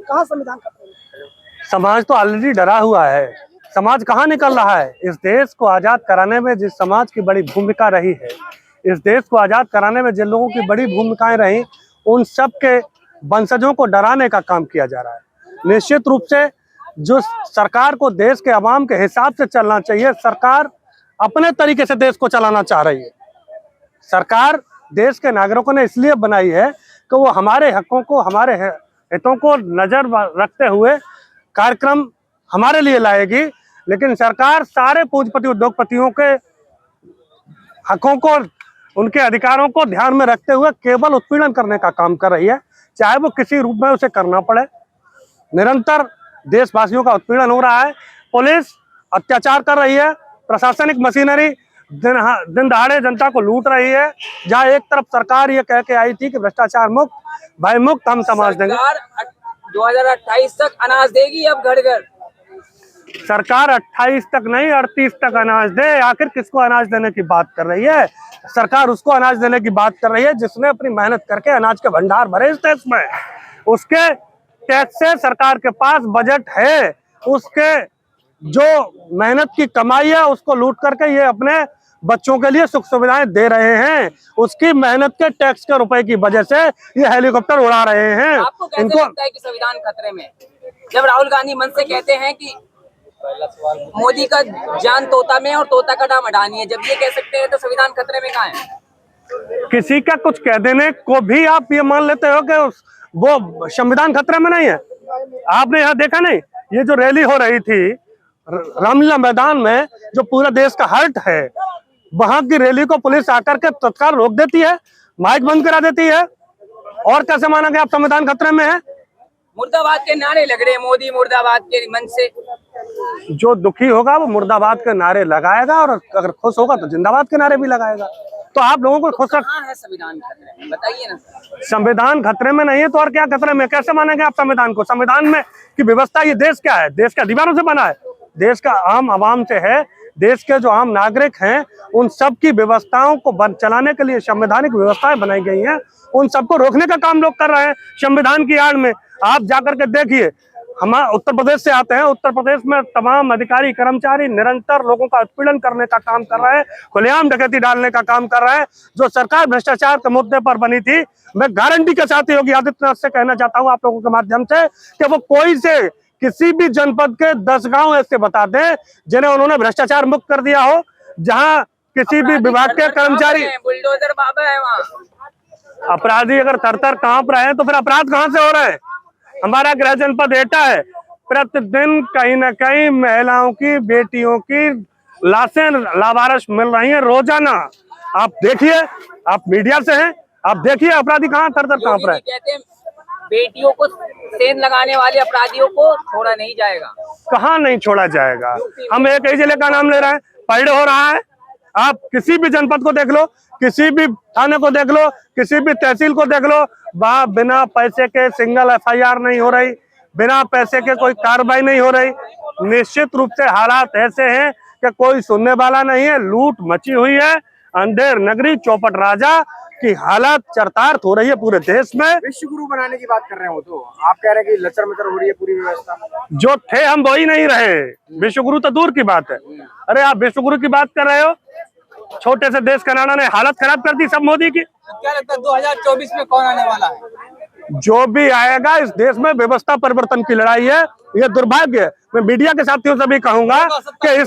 कहाँ संविधान खतरे में? समाज तो ऑलरेडी डरा हुआ है। समाज कहाँ निकल रहा है? इस देश को आजाद कराने में जिस समाज की बड़ी भूमिका रही है, इस देश को आजाद कराने में जिन लोगों की बड़ी भूमिकाएं रही, उन सब के वंशजों को डराने का काम किया जा रहा है। निश्चित रूप से जो सरकार को देश के अवाम के हिसाब से चलना चाहिए, सरकार अपने तरीके से देश को चलाना चाह रही है। सरकार देश के नागरिकों ने इसलिए बनाई है कि वो हमारे हकों को, हमारे हितों को नजर रखते हुए कार्यक्रम हमारे लिए लाएगी। लेकिन सरकार सारे पूंजीपति उद्योगपतियों के हकों को, उनके अधिकारों को ध्यान में रखते हुए केवल उत्पीड़न करने का काम कर रही है, चाहे वो किसी रूप में उसे करना पड़े। निरंतर देशवासियों का उत्पीड़न हो रहा है, पुलिस अत्याचार कर रही है, प्रशासनिक मशीनरी दिन दहाड़े जनता को लूट रही है। जहां एक तरफ सरकार ये कह के आई थी कि भ्रष्टाचार मुक्त, भय मुक्त हम समाज देंगे। 2028 तक अनाज देगी अब घर घर। सरकार 28 तक नहीं 38 तक अनाज दे। आखिर किसको अनाज देने की बात कर रही है? सरकार उसको अनाज देने की बात कर रही है जिसने अपनी मेहनत करके अनाज के भंडार भरे इस देश में। उसके टैक्स से सरकार के पास बजट है, उसके जो मेहनत की कमाई है उसको लूट करके ये अपने बच्चों के लिए सुख सुविधाएं दे रहे हैं। उसकी मेहनत के टैक्स के रुपए की वजह से ये हेलीकॉप्टर उड़ा रहे हैं। आपको कैसे लगता है कि संविधान खतरे में? जब राहुल गांधी मन से कहते हैं कि मोदी का जान तोता में और तोता का नाम अडानी है, जब ये कह सकते हैं तो संविधान खतरे में कहाँ है? किसी का कुछ कह देने को भी आप ये मान लेते हो कि वो संविधान खतरे में नहीं है। आपने यहाँ देखा नहीं, ये जो रैली हो रही थी रामलीला मैदान में, जो पूरा देश का हर्ट है, वहां की रैली को पुलिस आकर के तत्काल रोक देती है, माइक बंद करा देती है। और कैसे माना कि आप संविधान खतरे में है? मुर्दाबाद के नारे लग रहे हैं, मोदी मुर्दाबाद के मन से। जो दुखी होगा वो मुर्दाबाद के नारे लगाएगा, और अगर खुश होगा तो जिंदाबाद के नारे भी लगाएगा। तो आप लोगों को खुश कहाँ है संविधान खतरे में, बताइए ना। संविधान खतरे में नहीं है तो और क्या खतरे में? कैसे मानेंगे आप संविधान को? संविधान में की व्यवस्था, ये देश क्या है? देश का दीवारों से बना है, देश का आम आवाम से है। देश के जो आम नागरिक हैं उन सब की व्यवस्थाओं को चलाने के लिए संवैधानिक व्यवस्थाएं बनाई गई हैं, उन सबको रोकने का काम लोग कर रहे हैं संविधान की आड़ में। आप जाकर के देखिए, हम उत्तर प्रदेश से आते हैं, उत्तर प्रदेश में तमाम अधिकारी कर्मचारी निरंतर लोगों का उत्पीड़न करने का काम कर रहे हैं, खुलेआम डकैती डालने का काम कर रहे हैं। जो सरकार भ्रष्टाचार के मुद्दे पर बनी थी, मैं गारंटी के साथ योगी आदित्यनाथ से कहना चाहता हूं आप लोगों के माध्यम से कि वो कोई से किसी भी जनपद के 10 गांव ऐसे बता दें जिन्हें उन्होंने भ्रष्टाचार मुक्त कर दिया हो, जहां किसी भी विभाग के कर्मचारी बुलडोजर बाबा है वहाँ। अपराधी अगर थर-थर कांप रहे हैं तो फिर अपराध कहां से हो रहे हैं? हमारा गृह जनपद एटा है, प्रतिदिन कहीं ना कहीं महिलाओं की, बेटियों की लाशें लावारिस मिल रही हैं रोजाना। आप देखिए, आप मीडिया से हैं, आप देखिए अपराधी कहाँ थर-थर कांप रहे हैं। कहते हैं बेटियों को सेंध लगाने वाले अपराधियों को छोड़ा नहीं जाएगा। कहाँ नहीं छोड़ा जाएगा? हम एक ही जिले का नाम ले रहे हैं, परेड हो रहा है। आप किसी भी जनपद को देख लो, किसी भी थाने को देख लो, किसी भी तहसील को देख लो, वहां बिना पैसे के सिंगल FIR नहीं हो रही, बिना पैसे के कोई कार्रवाई नहीं हो रही। निश्चित रूप से हालात ऐसे हैं कि कोई सुनने वाला नहीं है। लूट मची हुई है, अंधेर नगरी चौपट राजा की हालत चरतार्थ हो रही है पूरे देश में। विश्व गुरु बनाने की बात कर रहे हो तो आप कह रहे हैं कि लचर मचर हो रही है पूरी व्यवस्था। जो थे हम वही नहीं रहे, विश्व गुरु तो दूर की बात है। अरे आप विश्व गुरु की बात कर रहे हो, छोटे से देश कनाडा ने हालत खराब कर दी सब मोदी की। क्या लगता है 2024 में कौन आने वाला है? जो भी आएगा, इस देश में व्यवस्था परिवर्तन की लड़ाई है, ये दुर्भाग्य है। मैं मीडिया के साथियों से भी कहूंगा कि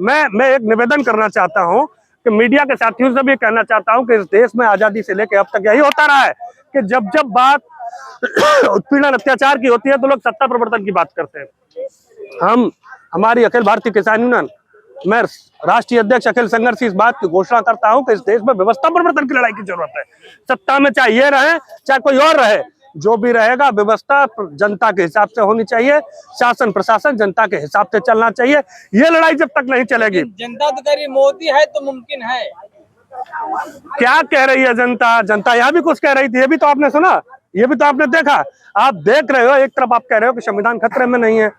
मैं एक निवेदन करना चाहता हूं कि मीडिया के साथियों से भी कहना चाहता हूं कि इस देश में आजादी से लेकर अब तक यही होता रहा है कि जब जब बात उत्पीड़न अत्याचार की होती है तो लोग सत्ता परिवर्तन की बात करते हैं। हमारी अखिल भारतीय किसान यूनियन, मैं राष्ट्रीय अध्यक्ष अखिल संघर्ष की इस बात की घोषणा करता हूं कि इस देश में व्यवस्था परिवर्तन की लड़ाई की जरूरत है। सत्ता में चाहे ये रहे चाहे कोई और रहे, जो भी रहेगा व्यवस्था जनता के हिसाब से होनी चाहिए, शासन प्रशासन जनता के हिसाब से चलना चाहिए। ये लड़ाई जब तक नहीं चलेगी, जनता तो कह रही मोदी है तो मुमकिन है। क्या कह रही है जनता? जनता यहाँ भी कुछ कह रही थी, ये भी तो आपने सुना, ये भी तो आपने देखा। आप देख रहे हो, एक तरफ आप कह रहे हो कि संविधान खतरे में नहीं है।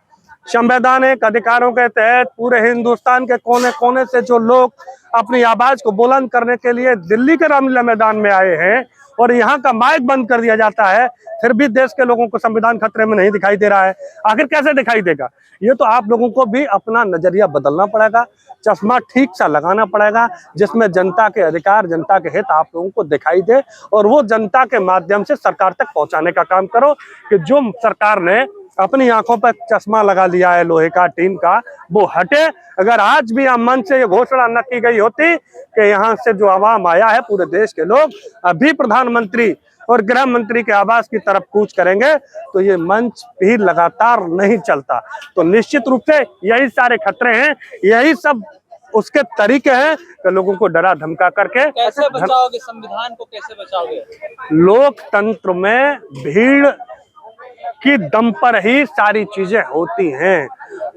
संवैधानिक अधिकारों के तहत पूरे हिंदुस्तान के कोने कोने से जो लोग अपनी आवाज को बुलंद करने के लिए दिल्ली के रामलीला मैदान में आए हैं, और यहाँ का माइक बंद कर दिया जाता है, फिर भी देश के लोगों को संविधान खतरे में नहीं दिखाई दे रहा है। आखिर कैसे दिखाई देगा? ये तो आप लोगों को भी अपना नजरिया बदलना पड़ेगा, चश्मा ठीक सा लगाना पड़ेगा, जिसमें जनता के अधिकार, जनता के हित आप लोगों को दिखाई दे, और वो जनता के माध्यम से सरकार तक पहुंचाने का काम करो कि जो सरकार ने अपनी आंखों पर चश्मा लगा लिया है लोहे का, टीन का, वो हटे। अगर आज भी हम मन से ये घोषणा न की गई होती कि यहाँ से जो आवाम आया है, पूरे देश के लोग अभी प्रधानमंत्री और गृह मंत्री के आवास की तरफ कूच करेंगे, तो ये मंच भी लगातार नहीं चलता। तो निश्चित रूप से यही सारे खतरे हैं, यही सब उसके तरीके हैं कि लोगों को डरा धमका करके। कैसे बचाओगे संविधान को, कैसे बचाओगे? लोकतंत्र में भीड़ की दम पर ही सारी चीजें होती हैं,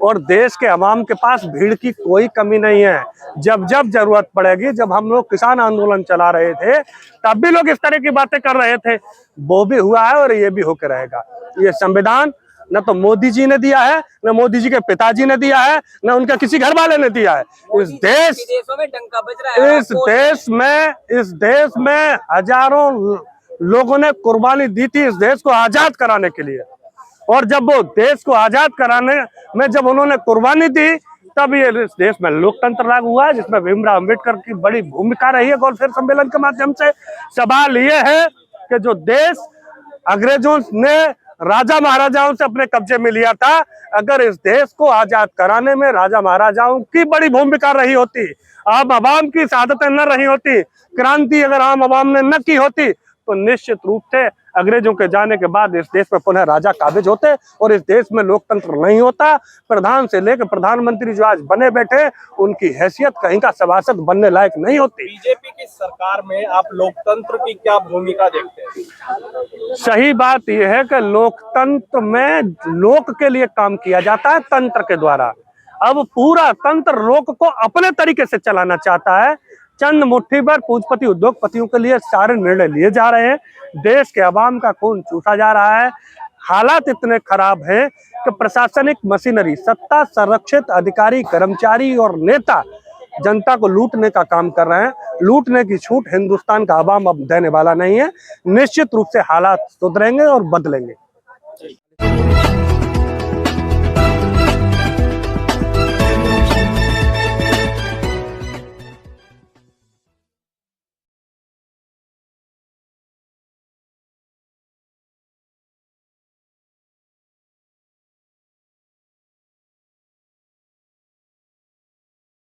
और देश के अवाम के पास भीड़ की कोई कमी नहीं है। जब जब जरूरत पड़ेगी, जब हम लोग किसान आंदोलन चला रहे थे, तब भी लोग इस तरह की बातें कर रहे थे। वो भी हुआ है और ये भी होकर रहेगा। ये संविधान न तो मोदी जी ने दिया है, न मोदी जी के पिताजी ने दिया है, न उनके किसी घर वाले ने दिया है। इस विदेशों में डंका बज रहा है। इस देश में हजारों लोगों ने कुर्बानी दी थी इस देश को आजाद कराने के लिए, और जब वो देश को आजाद कराने में जब उन्होंने कुर्बानी दी, तब ये इस देश में लोकतंत्र लागू हुआ है, जिसमें भीमराव अम्बेडकर की बड़ी भूमिका रही है गोलफेर सम्मेलन के माध्यम से। सवाल ये है कि जो देश अंग्रेजों ने राजा महाराजाओं से अपने कब्जे में लिया था, अगर इस देश को आजाद कराने में राजा महाराजाओं की बड़ी भूमिका रही होती, आम आवाम की शहादतें न रही होती, क्रांति अगर आम आवाम ने न की होती, तो निश्चित रूप से अंग्रेजों के जाने के बाद इस देश में पुनः राजा काबिज होते और इस देश में लोकतंत्र नहीं होता। प्रधान से लेकर प्रधानमंत्री जो आज बने बैठे, उनकी हैसियत कहीं का सभासद बनने लायक नहीं होती। बीजेपी की सरकार में आप लोकतंत्र की क्या भूमिका देखते हैं? सही बात यह है कि लोकतंत्र में लोक के लिए काम किया जाता है, तंत्र के द्वारा। अब पूरा तंत्र लोक को अपने तरीके से चलाना चाहता है। चंद मुट्ठी भर पूंजीपति उद्योगपतियों के लिए सारे निर्णय लिए जा रहे हैं। देश के अवाम का खून चूसा जा रहा है। हालात इतने खराब हैं कि प्रशासनिक मशीनरी, सत्ता संरक्षित अधिकारी, कर्मचारी और नेता जनता को लूटने का काम कर रहे हैं। लूटने की छूट हिंदुस्तान का अवाम अब देने वाला नहीं है। निश्चित रूप से हालात सुधरेंगे और बदलेंगे।